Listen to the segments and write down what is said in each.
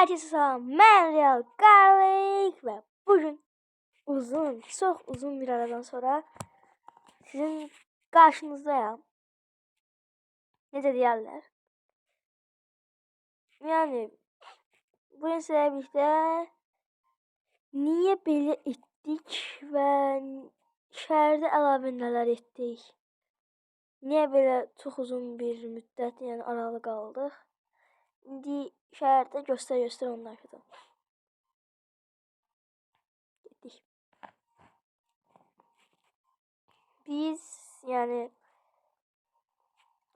Herkese selam. Ben Real Garlic ve bugün çok uzun bir aradan sonra sizin karşınızdayım. Ne de diyorlar? Yani bugün sizlerle birlikte niye böyle ettik ve şehirde əlavə neler ettik? Niye böyle çok uzun bir müddet yani aralı kaldık? Şimdi şehirde göster onlar kadar. Gittik. Biz yani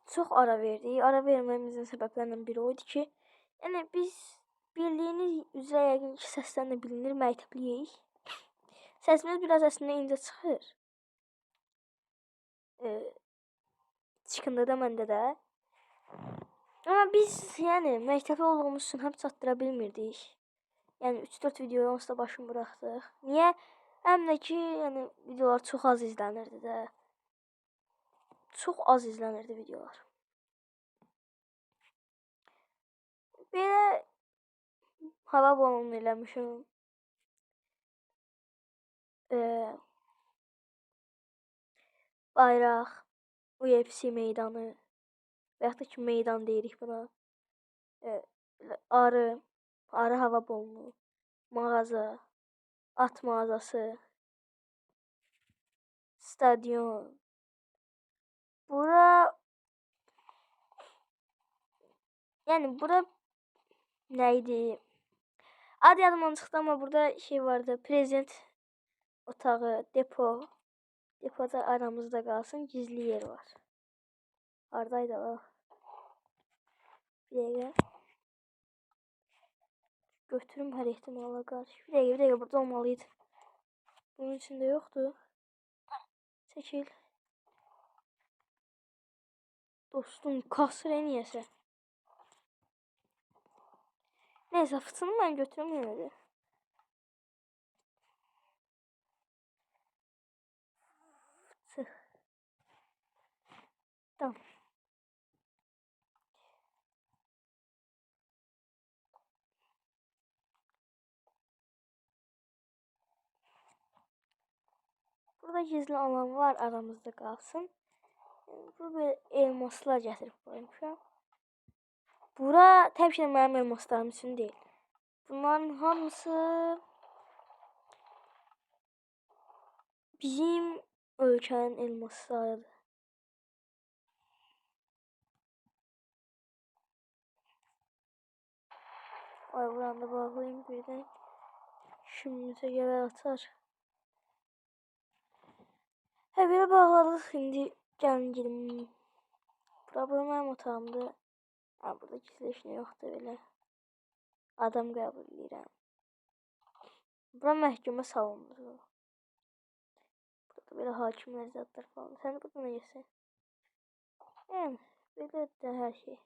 çok ara verdik. Ara vermemizin səbəblərindən biri oydu ki, yəni biz bildiyiniz üzrə yəqin ki, səsdən də bilinir, məktəbliyik. Səsimiz biraz əslində incə çıxır. Çıxında da məndə də. Amma biz yəni məktəbli olduğumuz üçün həm çatdıra bilmirdik. Yəni 3-4 video onsuz da başını buraxdıq. Niyə? Həm də ki, yəni videolar çox az izlənirdi də. Çox az izlənirdi videolar. Belə hava balonu eləmişəm. Bayraq, UFC meydanı və yaxud da ki meydan deyirik buna. Arı hava balonu, mağaza, at mağazası, stadion. Bura yani bura neydi? Adı yadımdan çıxdı ama burada şey vardı. Prezident otağı, depo. Depoda aramızda kalsın. Gizli yer var. Aradaydı o. Bir dəqiqə. Götürüm hər ehtimala qarşı. Bir dəqiqə burada olmalıydı. Bunun içində yoxdur. Çəkil. Dostum kasır niyəsə. Neyse fıtını ben götürüm yine de. Fıtı. Tamam. Burada gizli alan var, aramızda kalsın. Bu bir elmaslar getirip koymuşam. Bura təbii ki mənim elmaslarım üçün deyil. Bunların hamısı bizim ölkənin elmaslarıdır. Ay buranda bağlayayım birdən. Şimdimizə gələr atar. Hə belə bağladıq. İndi gəlin girim. Bura mənim otağımdır. Ha, burada gizli işin yoxdur belə. Adam qəbul edirəm. Bura məhkəmə salonudur. Burada belə hakimlər zadlar falan. Sən burada nə gəlsən? Yəni, belə də hər şey.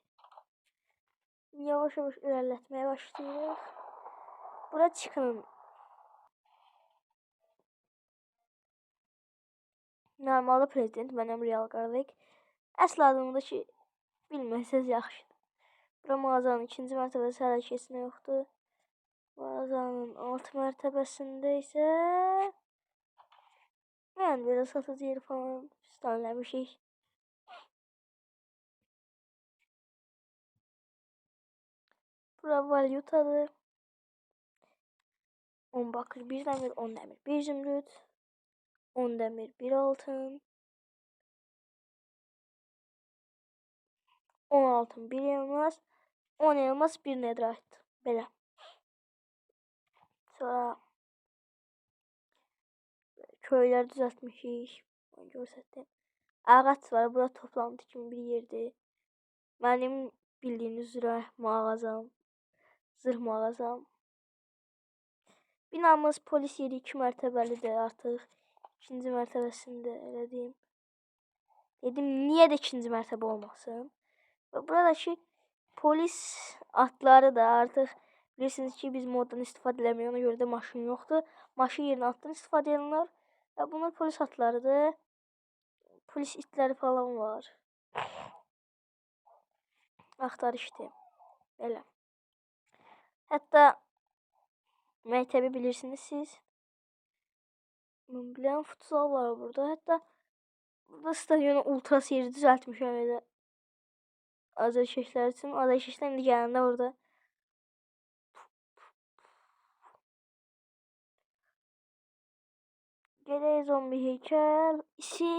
Yavaş-yavaş ilerletmeye başlayırıq. Bura çıxın. Normalde prezident mənim Real Garlic. Əsl adımda ki, bilməsəz yaxşıdır. Bura mağazanın 2-ci mərtəbəsi hələ kesinə yoxdur. Mağazanın 6 mərtəbəsində isə yəni belə satıcı yeri falan üstənləmişik. Bura valyutadır. 10 bakır, 1 dəmir, 10 dəmir, 1 zümrüd, 10 dəmir, 1 altın, 10 altın, 1 elmas, 10 elmas, 1 netherite. Belə. Sonra köylər düzəltmişik. Onu göstərdim. Ağac var. Bura toplantı kimi bir yerdir. Mənim bildiyiniz üzrə mağazam. Zırh mağazam. Binamız polis yeri 2 mərtəbəlidir artıq. 2-ci mərtəbəsində elə deyim. Dedim niyə də 2-ci mərtəbə olmasın? Və buradakı polis atları da artıq bilirsiniz ki biz moddan istifadə eləmirik. Ona görə də maşın yoxdur. Maşın yerinə atdan istifadə edilir. Və bunlar polis atlarıdır. Polis itləri falan var. Axtarışdır. Belə. Hatta mektebi bilirsiniz siz. Ben bilen futsal var burada. Hatta burada stadyonu ultra seyirci düzeltmişim öyle. Azerkeşler için. Azerkeşlerin de yanında orada. Gele zombi heykel. İşte.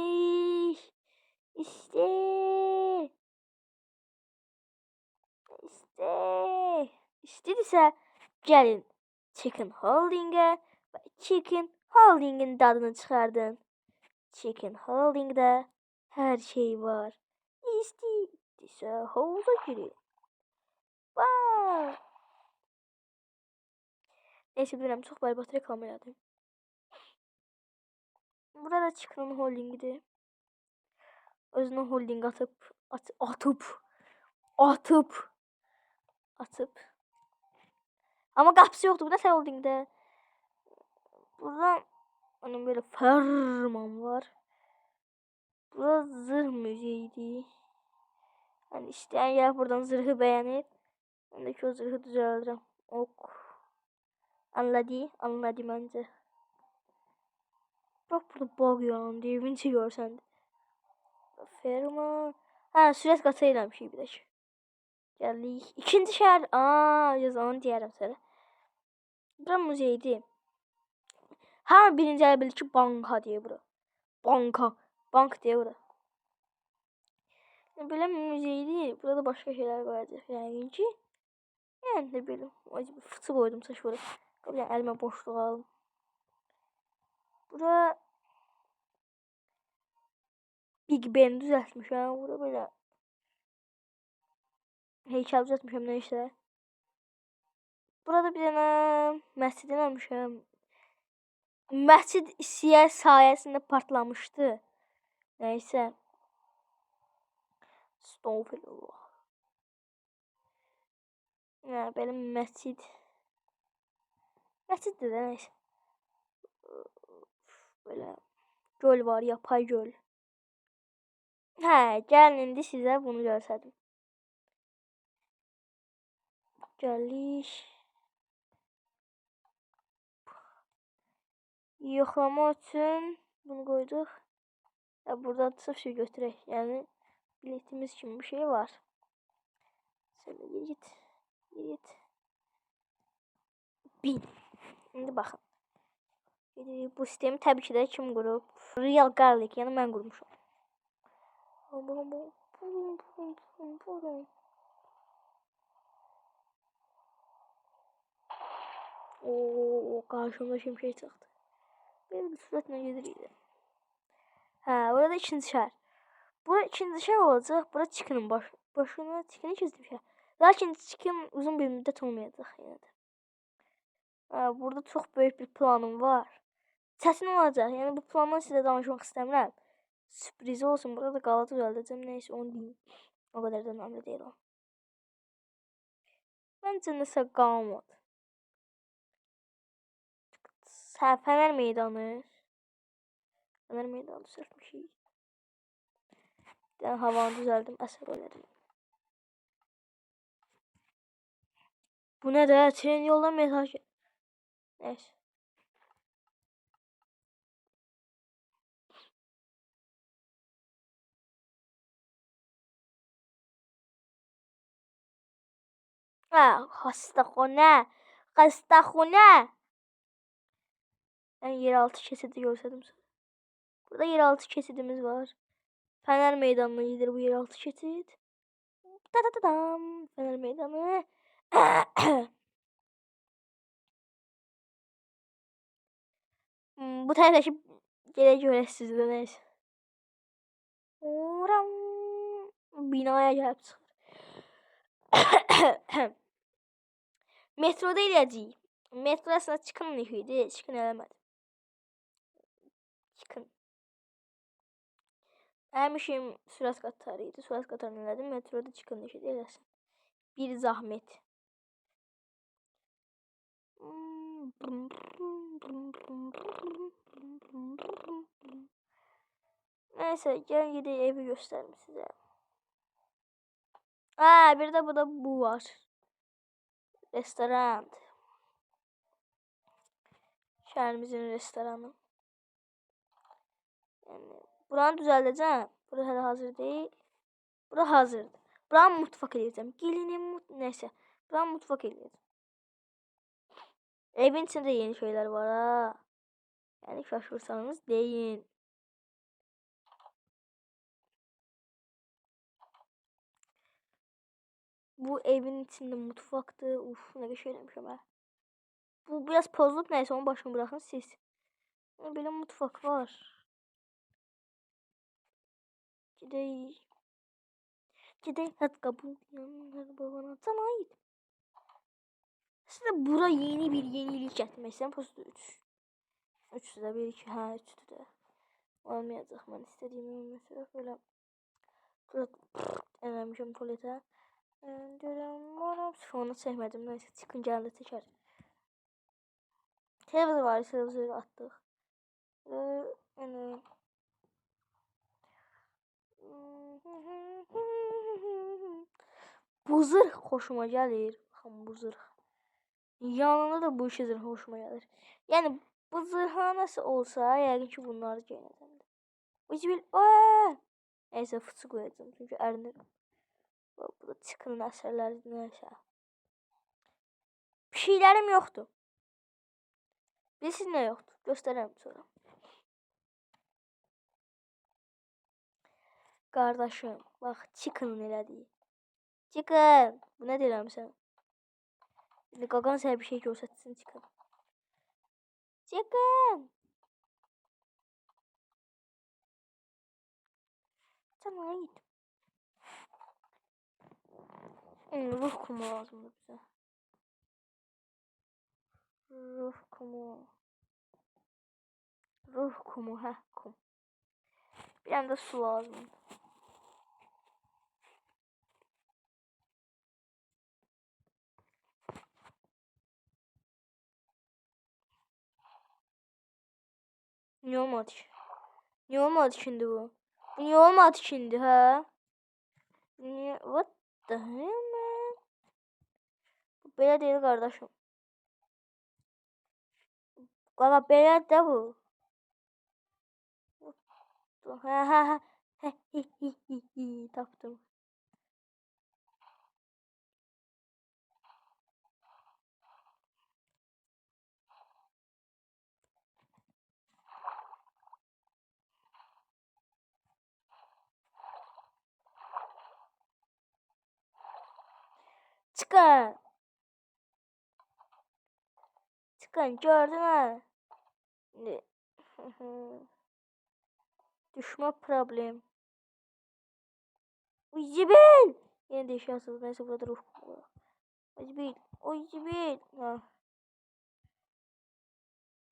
İstediyse gelin Chicken Holding'e ve Chicken Holding'in tadını çıkardın. Chicken Holding'de her şey var. İstediyse havuza girin. Wow. Neyse bilmem çok berbat reklam yaptım. Burada Chicken Holding'di. Özüne holding atıp ama kapısı yoktu. Bu da holding'de. Burada onun böyle ferman var. Burada zırh müziğiydi. Hani isteyen yer buradan zırhı beğenir. Ben de o zırhı düzeltirim. Ok. Anladı bence. Bak burada bug yalan diye vinci görsen de. Ferman. Ha süret katıyla bir şey bir de. Geldik. İkinci şehir. Yazanı diyelim sana. Bura müzeydi. Ha birinci el bilir banka diye bura. Bank diye bura. Böyle müzeydi. Burada başka şeyler vardı. Yani ki. Yani de böyle. Acaba fıtı koydum saç burada. Yani elime boşluk aldım. Bura Big Ben düzeltmiş ha. Burada böyle heykel düzeltmiş hem de işte. Burada bir tane məscid almışam. Məscid siyah sayesinde partlamıştı. Neyse. Estağfurullah. Ya benim məscid. Məscid de neyse. Böyle göl var, yapay göl. Gelin indi size bunu gösterdim. Gəliş. Yoxlama üçün bunu koyduk. Ya burada sırf şey götürək. Yani biletimiz kimi bir şey var. Sen de git. Bin. Şimdi bakın. Bu sistemi tabii ki de kim qurub? Real Garlic, yəni mən qurmuşam. Karşımda şimşek çıxdı. Benim sürətlə gediriydim. Burada ikinci şəhər. Bura ikinci şəhər olacaq. Bura Chicken'ın başına Chicken'ı keçmişəm. Lakin Chicken uzun bir müddət olmayacaq yenə də. Burada çox böyük bir planım var. Çətin olacaq. Yəni bu plandan sizə danışmaq istəmirəm. Sürpriz olsun. Burada da qala düzəldəcəm. Nəysə onu deyim. O qədər də önəmli deyil o. Məncə nəsə qalmadı. Fənər meydanı. Fənər meydanı düzəltmişik. Yəni havanı düzəldim. Əsər elədim. Bu nə də? Tren yoldan mesaj. Nəysə. Xəstəxana. Yəni yeraltı keçidi göstərdim sizə. Burada yeraltı keçidimiz var. Fənər meydanına gedir bu yeraltı keçid. Fənər meydanı. Bu tərəfdəki gələ görəsiz də nəysə. Binaya gəlib çıxır. Metroda eləyəcəyik. Metro əslində Chicken idi. Chicken eləmədi. Chicken. Həmişim sürət qatarı idi. Sürət qatarını elədim. Metroda Chicken idi eləsin. Bir zahmet. Neyse gel gidelim evi göstereyim size. Bir de bu var. restoran. Şəhərimizin restoranı. Yani buranı düzəldəcəm. Bura hələ hazır deyil. Bura hazırdır. Buranı mutfak edəcəm. Gelinim neyse. Buranı mutfak edəcəm. Evin içində yeni şeyler var ha. Yani şaşırsanız deyin. Bu evin içinde mutfaktı. Uf ne şey demişim ha. Bu biraz pozluk neyse onu başına bırakın siz. Böyle mutfak var. Gidey. Gidey hadi kapı yanları babana sana ait. Aslında bura yeni bir yenilik getirməksən. Postu 3. 3'de de 1 2 ha 3'de de. Olmayacaq mən istədiyim məsələ belə. Eləmişəm tualetə. Görəm, onu çəkmədim. Neyse çıxın gəldi çəkər. Televizor var, televizoru atdıq. Yəni bu zırh xoşuma gəlir. Baxın bu zırh. Yanında da bu işi zırh hoşuma gəlir. Yəni bu zırha nasıl olsa, yəqin ki bunları geyinəcəm. Ucbil, neyse fıçı koyacağım çünkü ərinirim. Bu da çıkının əsərləri neyse. Bir şeylerim yoktu. Bilirsiniz ne yoktu? Göstereyim sonra. Kardeşim bak çıkın elədi. Çıkın. Bu ne deyirəm sən? İndi qaqan sənə bir şey göstərsin çıkın. Çıkın. Sana git. Ruh kumu lazımdır bizə. Ruh kumu. Ruh kumu, hə, kum. Bir anda su lazım. Niye olmadı? Niye olmadı şimdi bu? Bu niye olmadı şimdi ha? Niye? What the hell man? Bu belə deyil kardeşim. Qaqa belə də bu. Ha ha ha. Tapdım. Çıkın. Çıkın gördün mü? Düşme problem. Uy Zibil. Yine de işe asıldı. Neyse burada ruh var. Uy Zibil. Uy Zibil.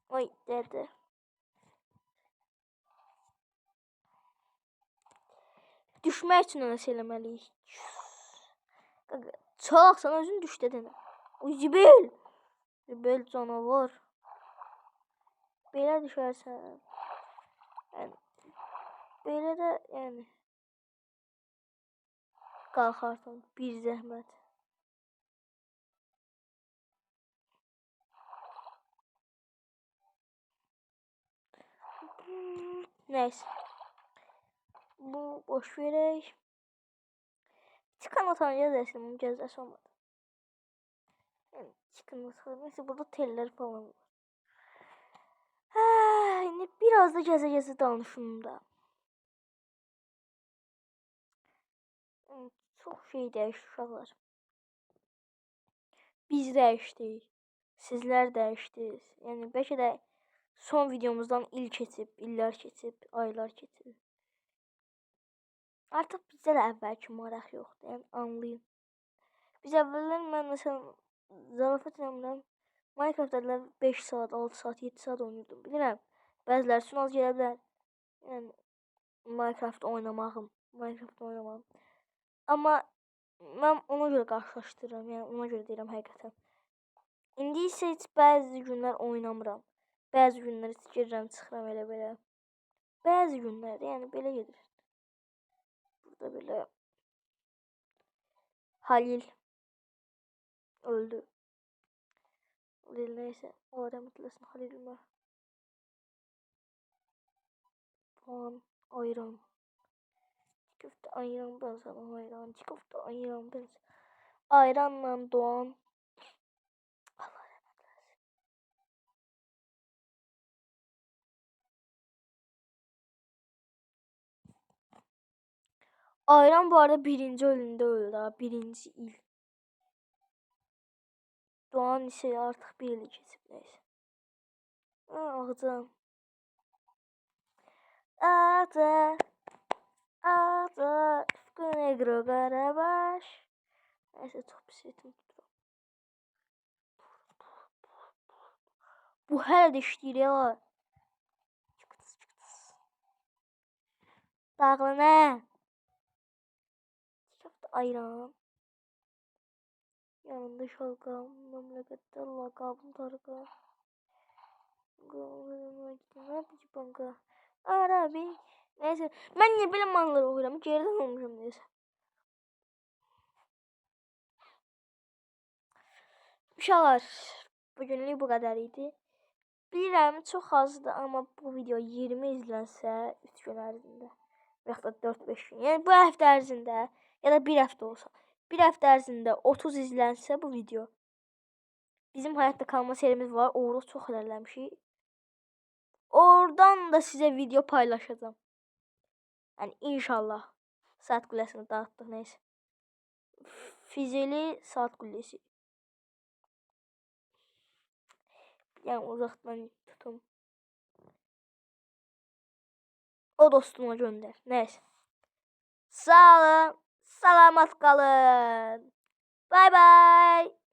Oy dedi. Düşmək üçün ona söyləməliyik. Çalaq sana özün düş dedin. Uy Zibil. Zibil canavar. Belə düşərsən. Yəni, belə də yəni. Qalxarsan bir zəhmət. Neyse. Bu boş verək. Çıkan atanca dersin bunun cezası olmadı. Yani çıkan atanca neyse burada teller falan var. Yine biraz da cezası danışım da. Çok şey değişti uşaqlar. Biz değiştik. Sizler değiştiniz. Yani belki de son videomuzdan il keçib, illər keçib, aylar keçib. Artıq bizdə də əvvəlki maraq yoxdur. Yəni anlayın. Biz əvvəllər mən məsələn zarafat eləmirəm. Minecraft'da 5 saat, 6 saat, 7 saat oynuyordum. Bilirəm. Bəziləri üçün az gələ bilər. Yəni Minecraft oynamağım. Amma mən ona görə qarşılaşdırıram. Yəni ona görə deyirəm həqiqətən. İndi isə heç bəzi günlər oynamıram. Bəzi günlər heç girirəm, çıxıram elə belə. Bəzi günlər, yəni belə gedir. Burada belə Halil öldü. Halil neyse. Allah rahmet eylesin Halil'ime. Doğan ayran. Köfte ayran ben sana ayran. Köfte ayran ben sana. Ayranla Doğan. Allah rahmet eylesin. Ayran bu arada birinci ölümde öldü ha. Birinci il. Doğan ise artık bir ili kesip neyse. Ağzım. Ağzı. Ağzı. Negro Karabaş. Neyse top setim. Bu hələ də işləyir ya. Dağlana. Köfte ayran. Yanında şalgam. Memlekette lakabım tarıka. Ne yapacağım banka? Arabi. Neyse. Ben niye böyle malları okuyorum? Geriden olmuşum neyse. Uşaqlar. Bugünlük bu kadar idi. Bilirəm çox azdır amma bu video 20 izlənsə 3 gün ərzində və ya da 4-5 gün. Yəni bu həftə ərzində ya da bir həftə olsa, bir həftə ərzində 30 izlənsə bu video. Bizim hayatta kalma serimiz var. Orada çox ilerləmişik. Oradan da sizə video paylaşacağım. Yəni inşallah. Saat kulesini dağıtdıq neyse. Fizeli saat kulesi. Yəni uzaqdan tutum. O dostuma gönder. Neyse. Sağ olun. Salamat kalın. Bye bye.